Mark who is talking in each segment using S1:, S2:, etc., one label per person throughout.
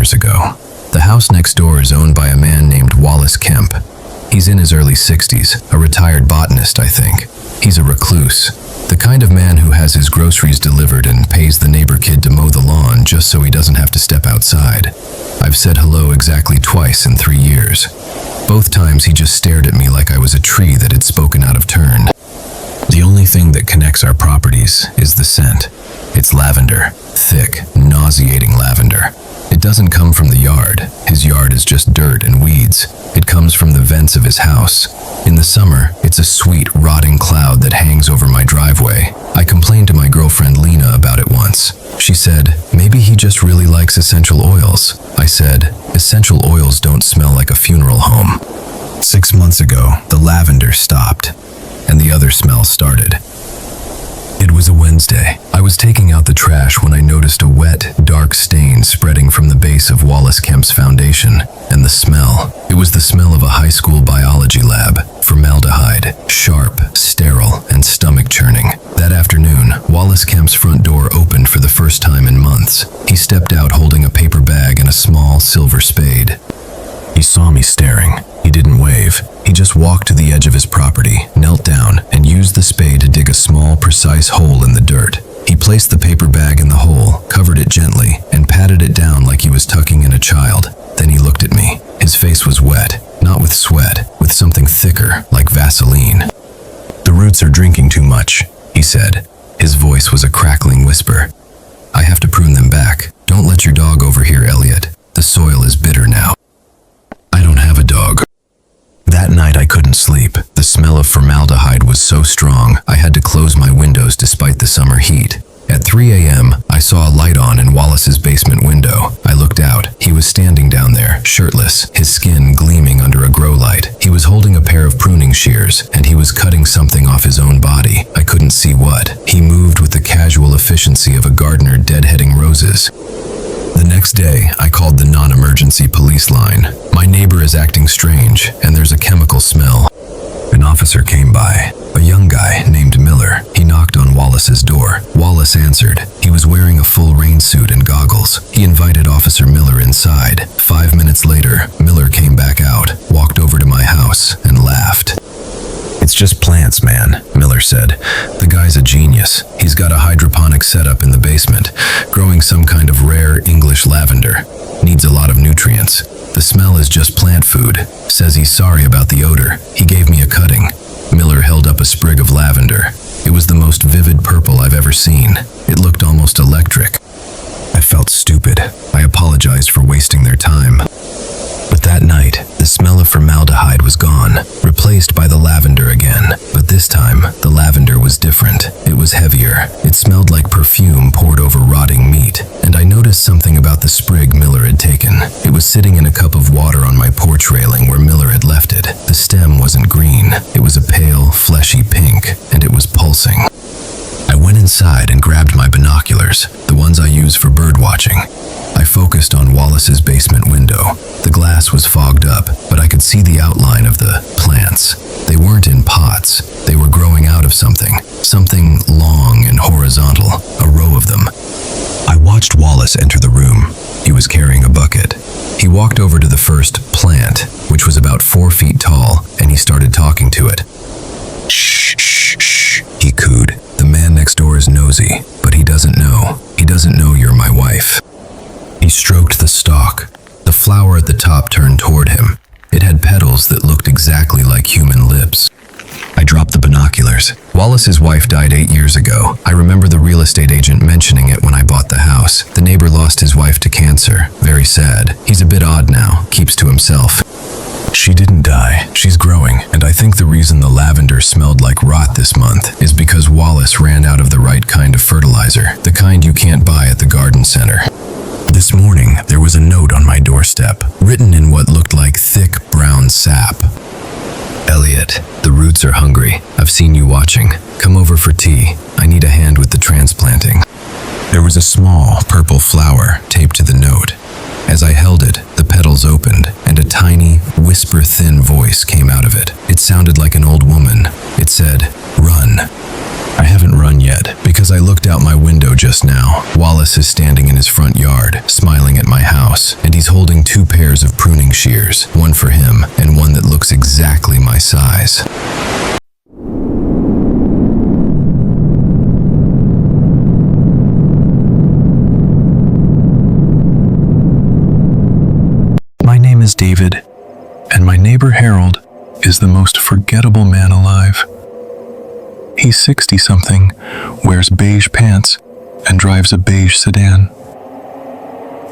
S1: years ago. The house next door is owned by a man named Wallace Kemp. He's in his early 60s, a retired botanist, I think. He's a recluse, the kind of man who has his groceries delivered and pays the neighbor kid to mow the lawn just so he doesn't have to step outside. I've said hello exactly twice in 3 years. Both times he just stared at me like I was a tree that had spoken out of turn. The only thing that connects our properties is the scent. It's lavender, thick, nauseating lavender. It doesn't come from the yard. His yard is just dirt and weeds. It comes from the vents of his house. In the summer, it's a sweet, rotting cloud that hangs over my driveway. I complained to my girlfriend Lena about it once. She said, maybe he just really likes essential oils. I said, essential oils don't smell like a funeral home. 6 months ago, the lavender stopped, and the other smells started. It was a Wednesday. I was taking out the trash when I noticed a wet, dark stain spreading from the base of Wallace Kemp's foundation, and the smell. It was the smell of a high school biology lab. Formaldehyde, sharp, sterile, and stomach-churning. That afternoon, Wallace Kemp's front door opened for the first time in months. He stepped out holding a paper bag and a small silver spade. He saw me staring. He didn't wave. He just walked to the edge of his property, knelt down, and used the spade to dig a small, precise hole in the dirt. He placed the paper bag in the hole, covered it gently, and patted it down like he was tucking in a child. Then he looked at me. His face was wet, not with sweat, with something thicker, like Vaseline. "The roots are drinking too much," he said. His voice was a crackling whisper. "I have to prune them back. Don't let your dog over here, Elliot. The soil is bitter now." I don't have a dog. That night I couldn't sleep. The smell of formaldehyde was so strong, I had to close my windows despite the summer heat. At 3 a.m., I saw a light on in Wallace's basement window. I looked out. He was standing down there, shirtless, his skin gleaming under a grow light. He was holding a pair of pruning shears, and he was cutting something off his own body. I couldn't see what. He moved with the casual efficiency of a gardener deadheading roses. The next day, I called the non-emergency police line. My neighbor is acting strange, and there's a chemical smell. An officer came by, a young guy named Miller. He knocked on Wallace's door. Wallace answered. He was wearing a full rain suit and goggles. He invited Officer Miller inside. 5 minutes later, Miller came back out, walked over to my house, and laughed. "It's just plants, man," Miller said. "The guy's a genius. He's got a hydroponic setup in the basement, growing some kind of rare English lavender. Needs a lot of nutrients. The smell is just plant food. Says he's sorry about the odor. He gave me a cutting." Miller held up a sprig of lavender. It was the most vivid purple I've ever seen. It looked almost electric. I felt stupid. I apologized for wasting their time. But that night, the smell of formaldehyde was gone, replaced by the lavender again. But this time, the lavender was different. It was heavier. It smelled like perfume poured over rotting meat. And I noticed something about the sprig Miller had taken. It was sitting in a cup of water on my porch railing where Miller had left it. The stem wasn't green. It was a pale, fleshy pink, and it was pulsing. I went inside and grabbed my binoculars, the ones I use for bird watching. I focused on Wallace's basement window. The glass was fogged up, but I could see the outline of the plants. They weren't in pots. They were growing out of something long and horizontal, a row of them. I watched Wallace enter the room. He was carrying a bucket. He walked over to the first plant, which was about 4 feet tall, and he started talking to it. "Shh, shh, shh," he cooed. "The man next door is nosy, but he doesn't know. He doesn't know you're my wife." He stroked the stalk. The flower at the top turned toward him. It had petals that looked exactly like human lips. I dropped the binoculars. Wallace's wife died 8 years ago. I remember the real estate agent mentioning it when I bought the house. The neighbor lost his wife to cancer. Very sad. He's a bit odd now, keeps to himself. She didn't die. She's growing, and I think the reason the lavender smelled like rot this month is because Wallace ran out of the right kind of fertilizer, the kind you can't buy at the garden center. This morning, there was a note on my doorstep, written in what looked like thick brown sap. "Elliot, the roots are hungry. I've seen you watching. Come over for tea. I need a hand with the transplanting." There was a small purple flower taped to the note. As I held it, the petals opened, and a tiny, whisper-thin voice came out of it. It sounded like an old woman. It said, "Run." I haven't run yet, because I looked out my window window just now. Wallace is standing in his front yard, smiling at my house, and he's holding 2 pairs of pruning shears, one for him and one that looks exactly my size.
S2: My name is David, and my neighbor Harold is the most forgettable man alive. He's 60-something, wears beige pants, and drives a beige sedan.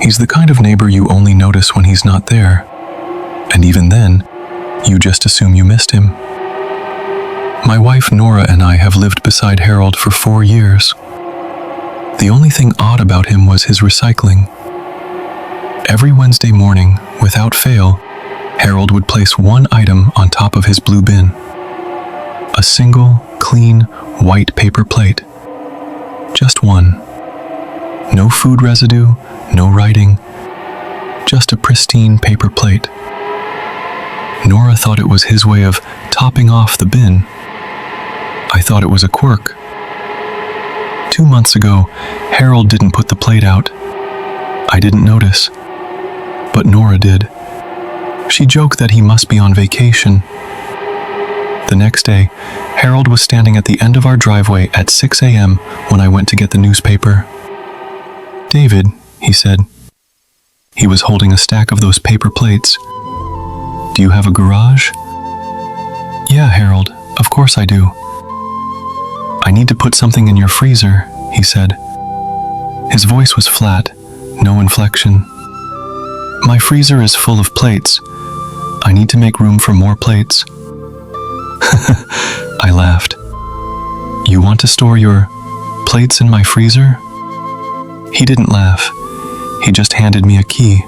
S2: He's the kind of neighbor you only notice when he's not there, and even then, you just assume you missed him. My wife Nora and I have lived beside Harold for 4 years. The only thing odd about him was his recycling. Every Wednesday morning, without fail, Harold would place one item on top of his blue bin. A single, clean, white paper plate. Just one. No food residue, no writing, just a pristine paper plate. Nora thought it was his way of topping off the bin. I thought it was a quirk. 2 months ago, Harold didn't put the plate out. I didn't notice, but Nora did. She joked that he must be on vacation. The next day, Harold was standing at the end of our driveway at 6 a.m. when I went to get the newspaper. "David," he said. He was holding a stack of those paper plates. "Do you have a garage?" "Yeah, Harold, of course I do." "I need to put something in your freezer," he said. His voice was flat, no inflection. "My freezer is full of plates. I need to make room for more plates." I laughed. "You want to store your plates in my freezer?" He didn't laugh. He just handed me a key.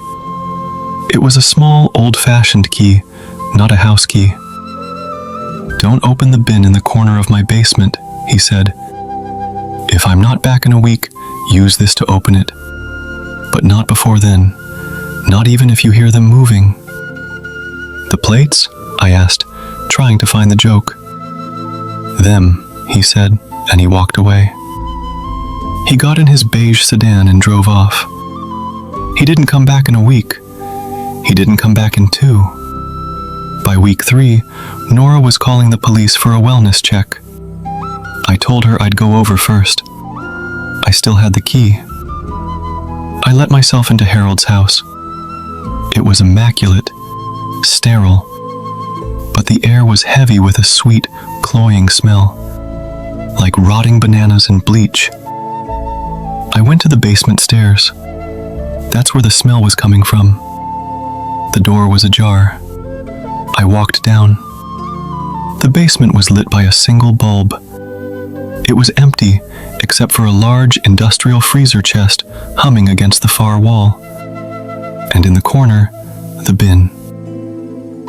S2: It was a small, old-fashioned key, not a house key. "Don't open the bin in the corner of my basement," he said. "If I'm not back in a week, use this to open it. But not before then, not even if you hear them moving." "The plates?" I asked, trying to find the joke. "Them," he said, and he walked away. He got in his beige sedan and drove off. He didn't come back in a week. He didn't come back in 2. By week 3, Nora was calling the police for a wellness check. I told her I'd go over first. I still had the key. I let myself into Harold's house. It was immaculate, sterile, but the air was heavy with a sweet, cloying smell, like rotting bananas and bleach. I went to the basement stairs. That's where the smell was coming from. The door was ajar. I walked down. The basement was lit by a single bulb. It was empty, except for a large industrial freezer chest humming against the far wall. And in the corner, the bin.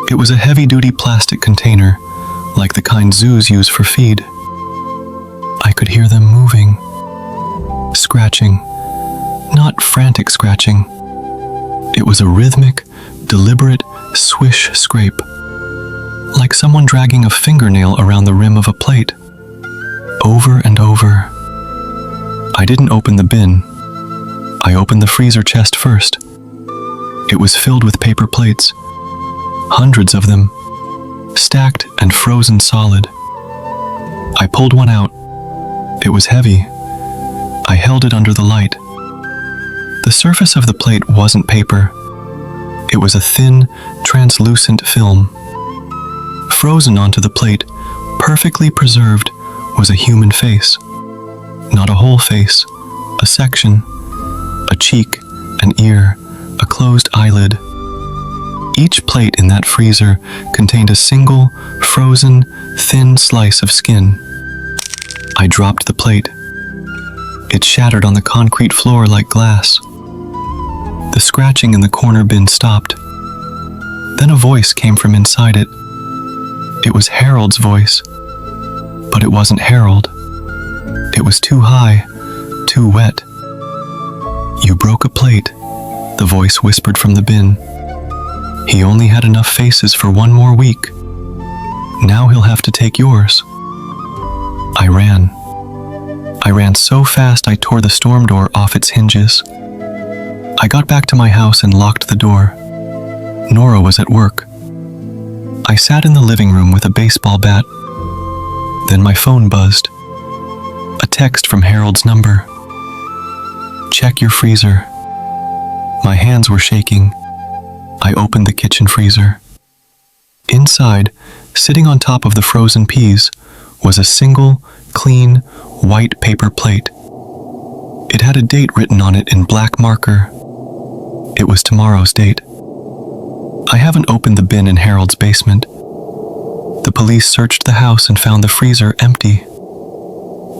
S2: It was a heavy-duty plastic container, like the kind zoos use for feed. I could hear them moving, scratching, not frantic scratching. It was a rhythmic, deliberate swish scrape, like someone dragging a fingernail around the rim of a plate, over and over. I didn't open the bin. I opened the freezer chest first. It was filled with paper plates, hundreds of them, stacked and frozen solid. I pulled one out. It was heavy. I held it under the light. The surface of the plate wasn't paper. It was a thin, translucent film. Frozen onto the plate, perfectly preserved, was a human face. Not a whole face, a section, a cheek, an ear, a closed eyelid. Each plate in that freezer contained a single, frozen, thin slice of skin. I dropped the plate. It shattered on the concrete floor like glass. The scratching in the corner bin stopped. Then a voice came from inside it. It was Harold's voice, but it wasn't Harold. It was too high, too wet. "You broke a plate," the voice whispered from the bin. "He only had enough faces for one more week. Now he'll have to take yours." I ran. I ran so fast I tore the storm door off its hinges. I got back to my house and locked the door. Nora was at work. I sat in the living room with a baseball bat. Then my phone buzzed. A text from Harold's number. "Check your freezer." My hands were shaking. I opened the kitchen freezer. Inside, sitting on top of the frozen peas, was a single, clean, white paper plate. It had a date written on it in black marker. It was tomorrow's date. I haven't opened the bin in Harold's basement. The police searched the house and found the freezer empty.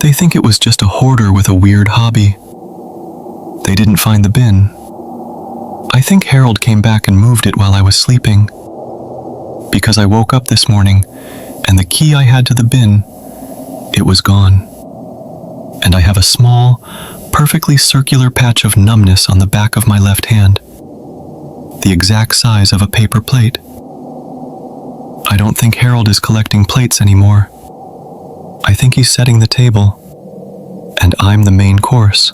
S2: They think it was just a hoarder with a weird hobby. They didn't find the bin. I think Harold came back and moved it while I was sleeping. Because I woke up this morning, and the key I had to the bin, it was gone. And I have a small, perfectly circular patch of numbness on the back of my left hand. The exact size of a paper plate. I don't think Harold is collecting plates anymore. I think he's setting the table, and I'm the main course.